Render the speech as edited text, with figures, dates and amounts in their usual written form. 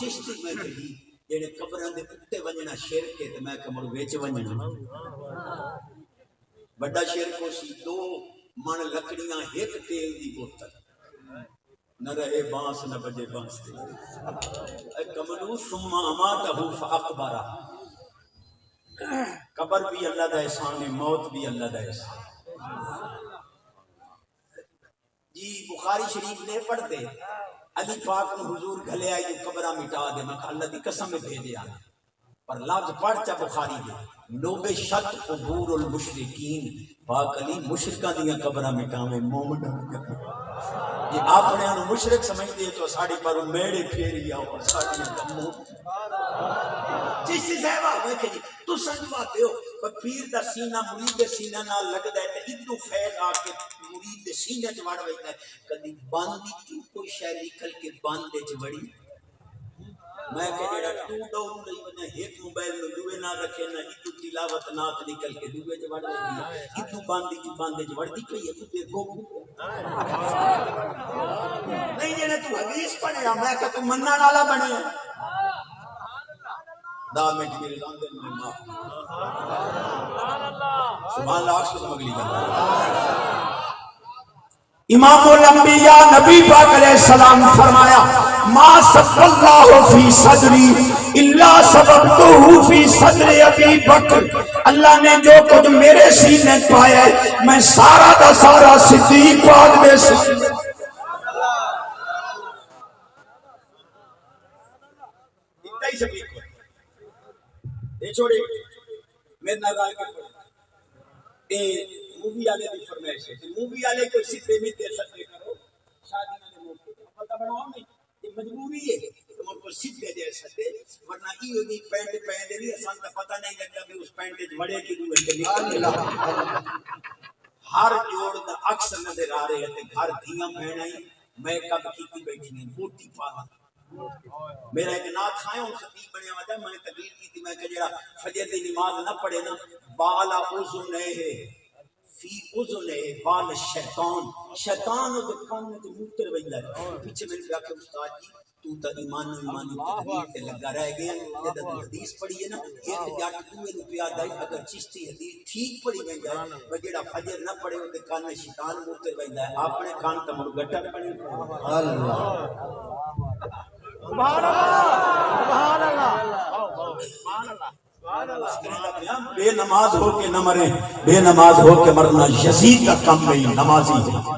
چشتی میں کہی جڑے قبراں دے اُتے ونجنا شرک ہے تے میں کہ مڑ وچ ونجنا بڑا شرک ہو سی 2 من لکڑیاں ایک تیل دی بوتل نہ رہے بانس نہ بجے بانس اے کملو ثم اماتہ فاقبرہ قبر بھی اللہ دا احسان ہے موت بھی اللہ دا احسان جی بخاری شریف نے پڑھ دے علی پاک نے حضور گھلے آئی قبرہ مٹا دے میں اللہ دی قسم میں بھیجے آنے پر لفظ پڑھ چا بخاری دے نوب شت قبور المشرکین پاک علی مشرکہ دیا قبرہ مٹاویں مومن یہ اپنے انہوں مشرک سمجھ دے تو ساڑی پر میڑے پھیری آؤ ساڑی دمو جس سے زیبہ ہوئے کہ جی تو سنجواتے ہو پر پیر دا سینہ مرید سینہ نہ لگ دے تو ادو فیض آکے مرید سینہ چوڑ ویتا ہے کدی باندی کیوں کوئی شہر نکل کے باندے چوڑی میں کہ جڑا ٹو ڈاؤن نہیں بنا ایک موبائل میں دوے نہ رکھے نہ ادو تلاوت نات نکل کے دوے چوڑ ویتا ادو باندی کی باندے چوڑ دی کئی ادو دے گو نہیں جنہیں تو حدیث پڑھے میں کہ تو مننا نالا بنے دا میں میرے لاندے میں معاف سبحان اللہ عرش تو اگلی گل امام الانبیاء نبی پاک علیہ السلام فرمایا ما صف اللہ فی صدری الا سبقتہ فی صدر ابی بکر اللہ نے جو کچھ میرے سینے پایا ہے میں سارا دا سارا صدیق پاک میں سے اتنا ہی صدیق کو یہ چھوڑے میرے نظر کے مووی آلے دی فرمائش ہے مووی آلے کو سیدھے بھی دے سکتے کرو شادی میں مووی پتہ بناؤ نہیں یہ مجبوری ہے تم کو سیدھے دے سکتے ورنہ یہ بھی پینٹ پہنے نہیں آسان کا پتہ نہیں لگتا کہ اس پینٹ بڑے کی دوے کے نکل ہر جوڑ دا اکثر نظر آ رہے ہیں گھر دھیاں پہنائی میں کب کی بیٹھی نہیں موٹی پالا میرا ایک نات کھائے ہوں خطیب بنے آتا ہے میں نے تقریر کی تھی میں کہ جڑا فجر دی نماز نہ پڑھے نا بالا اذنے ہے فی اذنے بال شیطان شیطان دے کان تے موتر ویندا ہے پیچھے میں نے آکھیا استاد جی تو تا ایمانی تقریر تے لگا رہ گیا جد حدیث پڑھی ہے نا ایک جٹ دوے نو پیار دائی اگر چشتی حدیث ٹھیک پڑھی ویندا ہے پر جڑا فجر نہ پڑھے اون دے کان میں شیطان موتر ویندا ہے اپنے کان تے مڑ گٹر پڑھی اللہ سبحان اللہ سبحان اللہ بے نماز ہو کے نہ مرے بے نماز ہو کے مرنا یزید کا کم نہیں نمازی ہے